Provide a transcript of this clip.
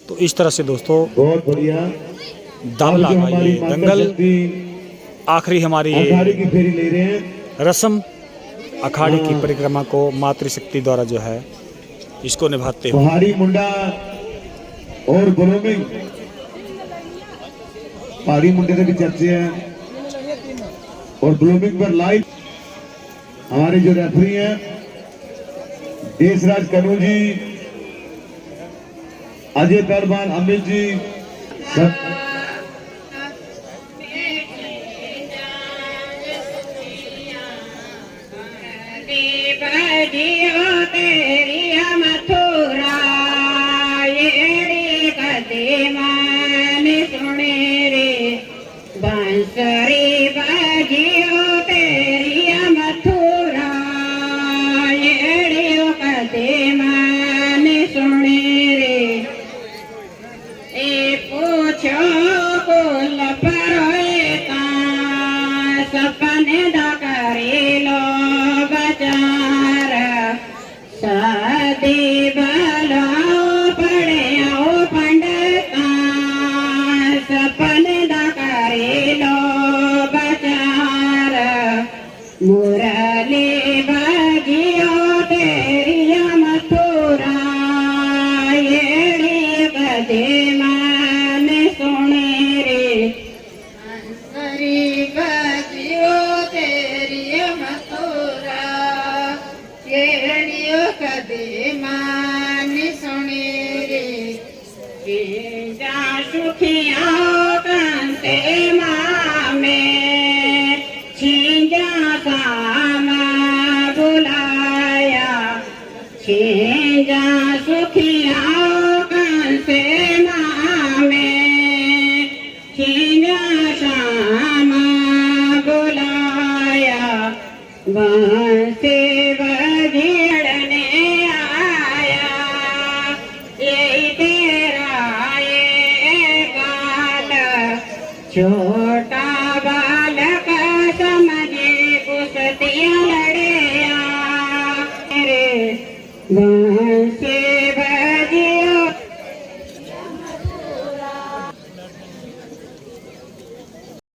तो इस तरह से दोस्तों बहुत बढ़िया। दम अब जो लगा हमारी ये माता दंगल शक्ति आखिरी हमारी अखाड़े की फेरी ले रहे हैं। रस्म अखाड़े की परिक्रमा को मातृशक्ति द्वारा जो है इसको निभाते हुए पहाड़ी मुंडा और ब्लूमिंग, पहाड़ी मुंडे के भी चर्चे हैं और ब्लूमिंग पर लाइव हमारे जो रेफरी हैं देशराज कनू जी, अजय पहलवान, अमित जी सब बांसुरी बाजियो तेरी मथुरा येड़ियो कदे मान सुने रे ए पूछो कुल परोता सपने दा करेलो बचार सदी बलो पड़े ओ पंडता सपने दा करेलो बचार मुरली बाजियो तेरी मथुरा येड़ी कदे मान सुने रे हरी बाजियो तेरी मथुरा येड़ियो कदे मान सुने रे जा सुखिया कांते मामे छींजा सामा बुलाया छींजा सुखिया कांते मामे छींजा सामा बुलाया वंशे बजीड़ने आया ये तेरा ये काल छोटा बालक समझे कुश्तियां लड़ेया रे वंशे